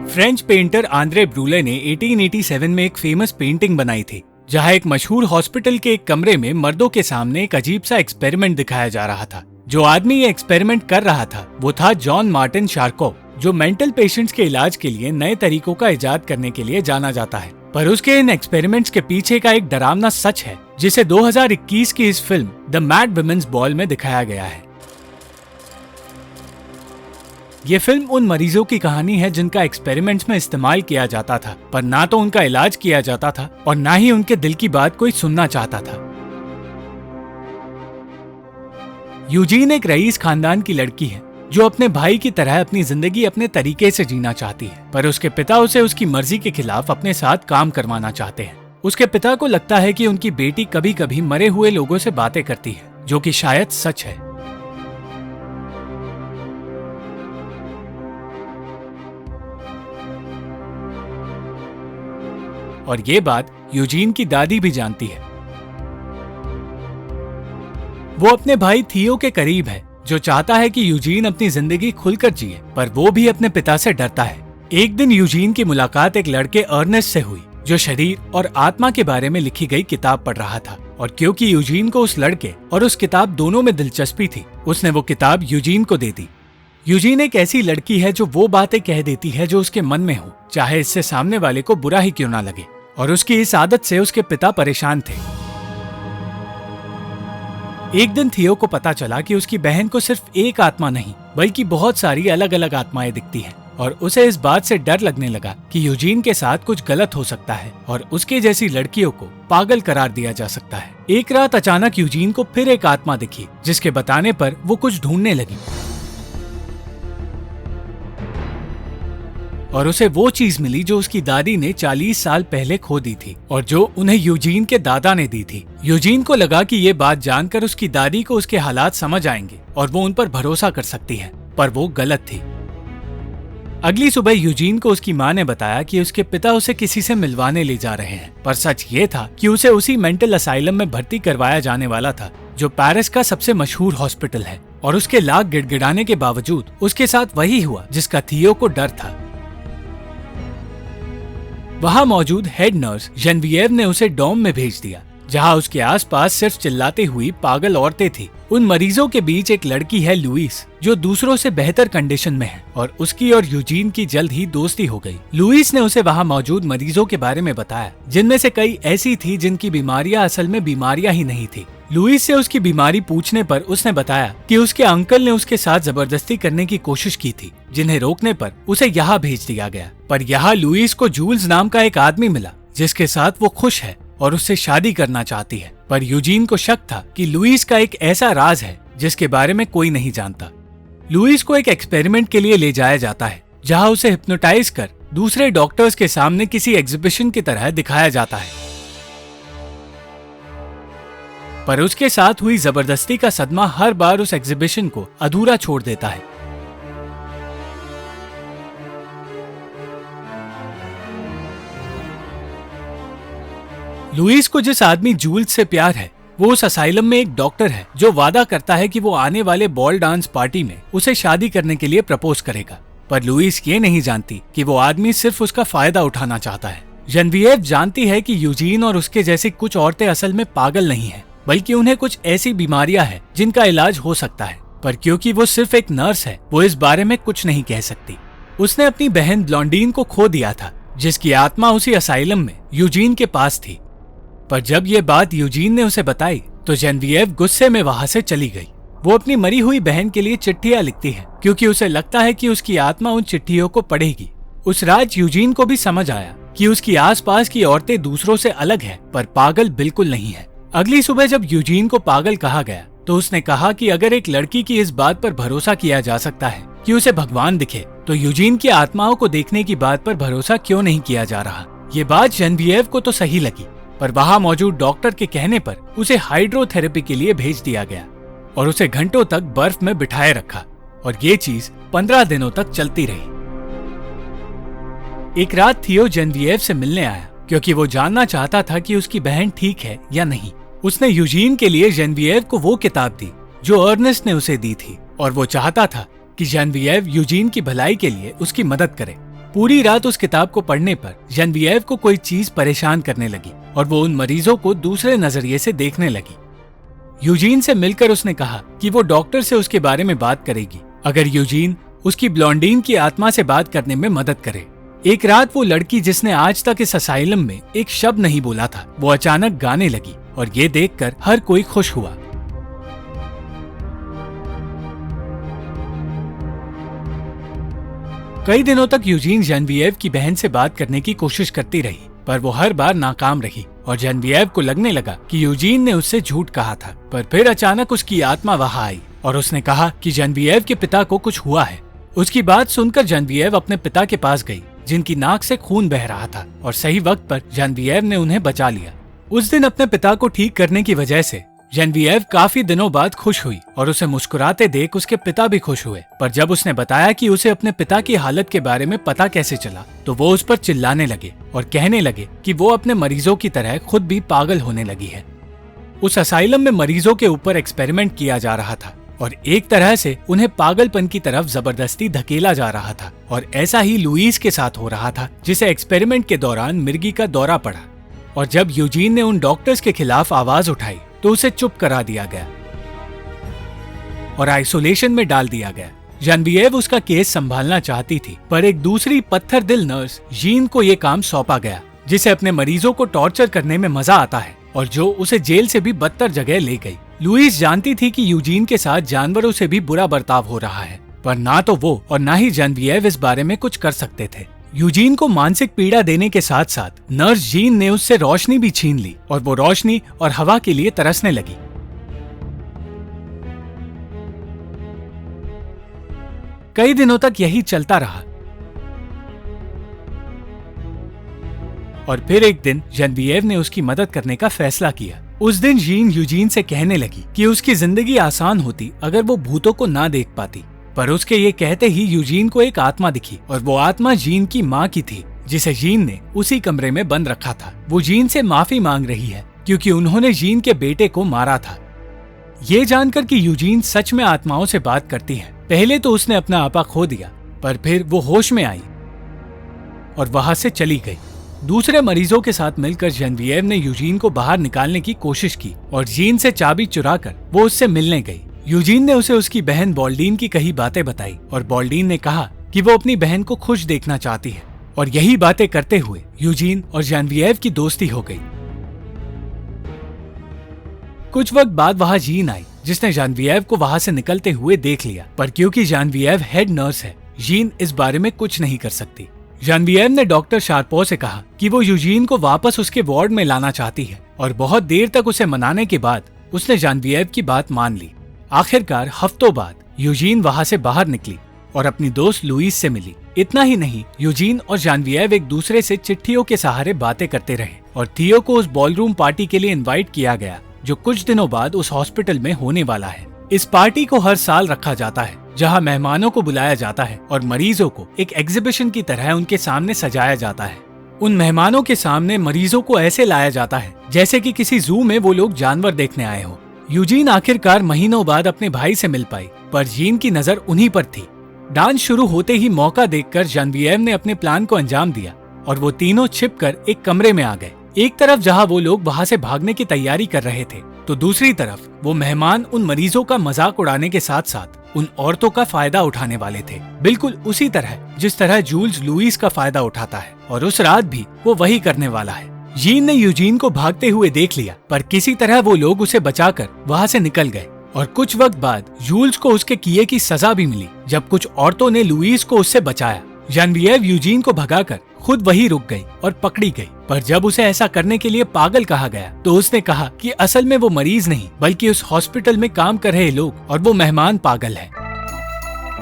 French painter Andre ब्रूले ने 1887 में एक फेमस पेंटिंग बनाई थी, जहां एक मशहूर हॉस्पिटल के एक कमरे में मर्दों के सामने एक अजीब सा एक्सपेरिमेंट दिखाया जा रहा था। जो आदमी ये एक्सपेरिमेंट कर रहा था वो था जॉन मार्टिन शार्कोव, जो मेंटल पेशेंट्स के इलाज के लिए नए तरीकों का इजाद करने के लिए जाना जाता है। पर उसके इन एक्सपेरिमेंट्स के पीछे का एक डरावना सच है, जिसे 2021 की इस film the mad women's ball में दिखाया गया है। ये फिल्म उन मरीजों की कहानी है जिनका एक्सपेरिमेंट्स में इस्तेमाल किया जाता था, पर ना तो उनका इलाज किया जाता था और ना ही उनके दिल की बात कोई सुनना चाहता था। यूजीन एक रईस खानदान की लड़की है जो अपने भाई की तरह अपनी जिंदगी अपने तरीके से जीना चाहती है, पर उसके पिता उसे उसकी मर्जी के खिलाफ अपने साथ काम करवाना चाहते हैं। उसके पिता को लगता है कि उनकी बेटी कभी कभी मरे हुए लोगों से बातें करती है, जो कि शायद सच है। और ये बात यूजीन की दादी भी जानती है। वो अपने भाई थियो के करीब है, जो चाहता है कि यूजीन अपनी जिंदगी खुलकर जिए, पर वो भी अपने पिता से डरता है। एक दिन यूजीन की मुलाकात एक लड़के अर्नेस्ट से हुई, जो शरीर और आत्मा के बारे में लिखी गई किताब पढ़ रहा था। और क्योंकि यूजीन को उस लड़के और उस किताब दोनों में दिलचस्पी थी, उसने वो किताब यूजीन को दे दी। यूजीन एक ऐसी लड़की है जो वो बातें कह देती है जो उसके मन में हो, चाहे इससे सामने वाले को बुरा ही क्यों ना लगे, और उसकी इस आदत से उसके पिता परेशान थे। एक दिन थियो को पता चला कि उसकी बहन को सिर्फ एक आत्मा नहीं बल्कि बहुत सारी अलग अलग आत्माएं दिखती हैं, और उसे इस बात से डर लगने लगा कि यूजीन के साथ कुछ गलत हो सकता है और उसके जैसी लड़कियों को पागल करार दिया जा सकता है। एक रात अचानक यूजीन को फिर एक आत्मा दिखी, जिसके बताने पर वो कुछ ढूंढने लगी और उसे वो चीज मिली जो उसकी दादी ने 40 साल पहले खो दी थी और जो उन्हें यूजीन के दादा ने दी थी। यूजीन को लगा कि ये बात जानकर उसकी दादी को उसके हालात समझ आएंगे और वो उन पर भरोसा कर सकती है, पर वो गलत थी। अगली सुबह यूजीन को उसकी माँ ने बताया कि उसके पिता उसे किसी से मिलवाने ले जा रहे हैं, पर सच ये था कि उसे उसी मेंटल असाइलम में भर्ती करवाया जाने वाला था जो पेरिस का सबसे मशहूर हॉस्पिटल है। और उसके लाख गिड़गिड़ाने के बावजूद उसके साथ वही हुआ जिसका थियो को डर था। वहां मौजूद हेड नर्स जेनविएव ने उसे डॉम में भेज दिया, जहां उसके आसपास सिर्फ चिल्लाती हुई पागल औरतें थी। उन मरीजों के बीच एक लड़की है लुइस, जो दूसरों से बेहतर कंडीशन में है, और उसकी और यूजीन की जल्द ही दोस्ती हो गई। लुइस ने उसे वहां मौजूद मरीजों के बारे में बताया, जिनमें से कई ऐसी थी जिनकी बीमारियां असल में बीमारियां ही नहीं थी। लुइस से उसकी बीमारी पूछने पर उसने बताया कि उसके अंकल ने उसके साथ जबरदस्ती करने की कोशिश की थी, जिन्हें रोकने पर उसे यहाँ भेज दिया गया। पर यहाँ लुइस को जूल्स नाम का एक आदमी मिला, जिसके साथ वो खुश है और उससे शादी करना चाहती है। पर यूजीन को शक था कि लुइस का एक ऐसा राज है जिसके बारे में कोई नहीं जानता। लुइस को एक एक्सपेरिमेंट के लिए ले जाया जाता है, जहां उसे हिप्नोटाइज कर दूसरे डॉक्टर्स के सामने किसी एग्जीबिशन की तरह दिखाया जाता है। पर उसके साथ हुई जबरदस्ती का सदमा हर बार उस एग्जीबिशन को अधूरा छोड़ देता है। लुइस को जिस आदमी जूल्स से प्यार है, वो उस असाइलम में एक डॉक्टर है जो वादा करता है कि वो आने वाले बॉल डांस पार्टी में उसे शादी करने के लिए प्रपोज करेगा। पर लुइस ये नहीं जानती कि वो आदमी सिर्फ उसका फायदा उठाना चाहता है। जेनविएव जानती है कि यूजीन और उसके जैसी कुछ औरतें असल में पागल नहीं है, बल्कि उन्हें कुछ ऐसी बीमारियां हैं जिनका इलाज हो सकता है। पर क्योंकि वो सिर्फ एक नर्स है, वो इस बारे में कुछ नहीं कह सकती। उसने अपनी बहन ब्लॉन्डीन को खो दिया था, जिसकी आत्मा उसी असाइलम में यूजीन के पास थी। पर जब ये बात यूजीन ने उसे बताई तो जेनविएव गुस्से में वहां से चली गई। वो अपनी मरी हुई बहन के लिए चिट्ठियां लिखती है, क्योंकि उसे लगता है कि उसकी आत्मा उन चिट्ठियों को पढ़ेगी। उस रात यूजीन को भी समझ आया कि उसकी आसपास की औरतें दूसरों से अलग है, पर पागल बिल्कुल नहीं है। अगली सुबह जब यूजीन को पागल कहा गया तो उसने कहा कि अगर एक लड़की की इस बात पर भरोसा किया जा सकता है कि उसे भगवान दिखे, तो यूजीन की आत्माओं को देखने की बात पर भरोसा क्यों नहीं किया जा रहा। ये बात जेनविएव को तो सही लगी, पर वहां मौजूद डॉक्टर के कहने पर उसे हाइड्रोथेरेपी के लिए भेज दिया गया और उसे घंटों तक बर्फ में बिठाए रखा, और ये चीज 15 दिनों तक चलती रही। एक रात थियो जेनविएव से मिलने आया, क्योंकि वो जानना चाहता था कि उसकी बहन ठीक है या नहीं। उसने यूजीन के लिए जेनविएव को वो किताब दी जो अर्नेस्ट ने उसे दी थी, और वो चाहता था कि जेनेविएव यूजीन की भलाई के लिए उसकी मदद करे। पूरी रात उस किताब को पढ़ने पर जेनेविएव को कोई चीज परेशान करने लगी और वो उन मरीजों को दूसरे नजरिए से देखने लगी। यूजीन से मिलकर उसने कहा कि वो डॉक्टर से उसके बारे में बात करेगी अगर यूजीन उसकी ब्लॉन्डीन की आत्मा से बात करने में मदद करे। एक रात वो लड़की जिसने आज तक इस असाइलम में एक शब्द नहीं बोला था, वो अचानक गाने लगी और ये देखकर हर कोई खुश हुआ। कई दिनों तक यूजीन जेनेविएव की बहन से बात करने की कोशिश करती रही, पर वो हर बार नाकाम रही और जेनेविएव को लगने लगा कि यूजीन ने उससे झूठ कहा था। पर फिर अचानक उसकी आत्मा वहां आई और उसने कहा कि जेनेविएव के पिता को कुछ हुआ है। उसकी बात सुनकर जेनेविएव अपने पिता के पास गई, जिनकी नाक से खून बह रहा था, और सही वक्त पर जेनेविएव ने उन्हें बचा लिया। उस दिन अपने पिता को ठीक करने की वजह से जेनेविएव काफी दिनों बाद खुश हुई और उसे मुस्कुराते देख उसके पिता भी खुश हुए। पर जब उसने बताया कि उसे अपने पिता की हालत के बारे में पता कैसे चला, तो वो उस पर चिल्लाने लगे और कहने लगे कि वो अपने मरीजों की तरह खुद भी पागल होने लगी है। उस असाइलम में मरीजों के ऊपर एक्सपेरिमेंट किया जा रहा था और एक तरह से उन्हें पागलपन की तरफ जबरदस्ती धकेला जा रहा था। और ऐसा ही लुईस के साथ हो रहा था, जिसे एक्सपेरिमेंट के दौरान मिर्गी का दौरा पड़ा। और जब यूजीन ने उन डॉक्टर्स के खिलाफ आवाज उठाई तो उसे चुप करा दिया गया और आइसोलेशन में डाल दिया गया। जेनेविएव उसका केस संभालना चाहती थी, पर एक दूसरी पत्थर दिल नर्स जीन को ये काम सौंपा गया, जिसे अपने मरीजों को टॉर्चर करने में मजा आता है और जो उसे जेल से भी बदतर जगह ले गई। लुईस जानती थी कि यूजीन के साथ जानवरों से भी बुरा बर्ताव हो रहा है, पर ना तो वो और ना ही जेनेविएव इस बारे में कुछ कर सकते थे। यूजीन को मानसिक पीड़ा देने के साथ साथ नर्स जीन ने उससे रोशनी भी छीन ली और वो रोशनी और हवा के लिए तरसने लगी। कई दिनों तक यही चलता रहा और फिर एक दिन जेनेविएव ने उसकी मदद करने का फैसला किया। उस दिन जीन यूजीन से कहने लगी कि उसकी जिंदगी आसान होती अगर वो भूतों को ना देख पाती। पर उसके ये कहते ही यूजीन को एक आत्मा दिखी और वो आत्मा जीन की माँ की थी, जिसे जीन ने उसी कमरे में बंद रखा था। वो जीन से माफी मांग रही है क्योंकि उन्होंने जीन के बेटे को मारा था। ये जानकर कि यूजीन सच में आत्माओं से बात करती है, पहले तो उसने अपना आपा खो दिया, पर फिर वो होश में आई और वहां से चली गई। दूसरे मरीजों के साथ मिलकर जेनेविएव ने यूजीन को बाहर निकालने की कोशिश की और जीन से चाबी चुराकर वो उससे मिलने गई। यूजीन ने उसे उसकी बहन बॉल्डीन की कही बातें बताई और बॉल्डीन ने कहा कि वो अपनी बहन को खुश देखना चाहती है, और यही बातें करते हुए यूजीन और जेनेविएव की दोस्ती हो गई। कुछ वक्त बाद वहां जीन आई, जिसने जेनेविएव को वहां से निकलते हुए देख लिया, पर क्योंकि जेनेविएव हेड नर्स है, जीन इस बारे में कुछ नहीं कर सकती। जेनेविएव ने डॉक्टर शार्पो से कहा कि वो यूजीन को वापस उसके वार्ड में लाना चाहती है, और बहुत देर तक उसे मनाने के बाद उसने जेनेविएव की बात मान ली। आखिरकार हफ्तों बाद यूजीन वहां से बाहर निकली और अपनी दोस्त लुईस से मिली। इतना ही नहीं, यूजीन और जेनेविएव एक दूसरे से चिट्ठियों के सहारे बातें करते रहे और थियो को उस बॉलरूम पार्टी के लिए इनवाइट किया गया, जो कुछ दिनों बाद उस हॉस्पिटल में होने वाला है। इस पार्टी को हर साल रखा जाता है, जहां मेहमानों को बुलाया जाता है और मरीजों को एक एग्जीबिशन की तरह उनके सामने सजाया जाता है। उन मेहमानों के सामने मरीजों को ऐसे लाया जाता है जैसे कि किसी जू में वो लोग जानवर देखने आए हो। यूजीन आखिरकार महीनों बाद अपने भाई से मिल पाई, पर जीन की नजर उन्हीं पर थी। डांस शुरू होते ही मौका देखकर जेनेविएव ने अपने प्लान को अंजाम दिया और वो तीनों छिपकर एक कमरे में आ गए। एक तरफ जहां वो लोग वहां से भागने की तैयारी कर रहे थे, तो दूसरी तरफ वो मेहमान उन मरीजों का मजाक उड़ाने के साथ साथ उन औरतों का फायदा उठाने वाले थे, बिल्कुल उसी तरह जिस तरह जूल्स लुईस का फायदा उठाता है, और उस रात भी वो वही करने वाला है। जीन ने यूजीन को भागते हुए देख लिया, पर किसी तरह वो लोग उसे बचाकर वहां से निकल गए और कुछ वक्त बाद जूल्स को उसके किए की सजा भी मिली, जब कुछ औरतों ने लुईस को उससे बचाया। जेनेविएव यूजीन को भगाकर खुद वही रुक गई और पकड़ी गई, पर जब उसे ऐसा करने के लिए पागल कहा गया तो उसने कहा कि असल में वो मरीज नहीं बल्कि उस हॉस्पिटल में काम कर रहे लोग और वो मेहमान पागल है।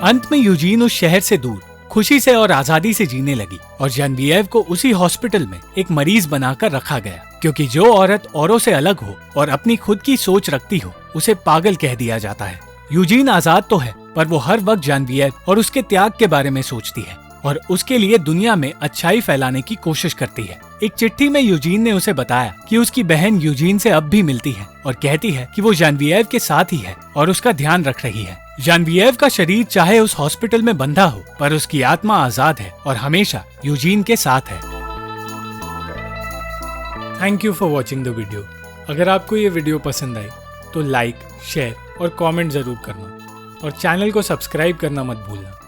अंत में यूजीन उस शहर से दूर खुशी से और आजादी से जीने लगी और जेनेविएव को उसी हॉस्पिटल में एक मरीज बनाकर रखा गया, क्योंकि जो औरत औरों से अलग हो और अपनी खुद की सोच रखती हो उसे पागल कह दिया जाता है। यूजीन आजाद तो है, पर वो हर वक्त जेनेविएव और उसके त्याग के बारे में सोचती है और उसके लिए दुनिया में अच्छाई फैलाने की कोशिश करती है। एक चिट्ठी में यूजीन ने उसे बताया कि उसकी बहन यूजीन से अब भी मिलती है और कहती है कि वो जेनेविएव के साथ ही है और उसका ध्यान रख रही है। जानविएव का शरीर चाहे उस हॉस्पिटल में बंधा हो, पर उसकी आत्मा आजाद है और हमेशा यूजीन के साथ है। Thank you for watching the video. अगर आपको ये वीडियो पसंद आई तो लाइक, शेयर और कमेंट जरूर करना और चैनल को सब्सक्राइब करना मत भूलना।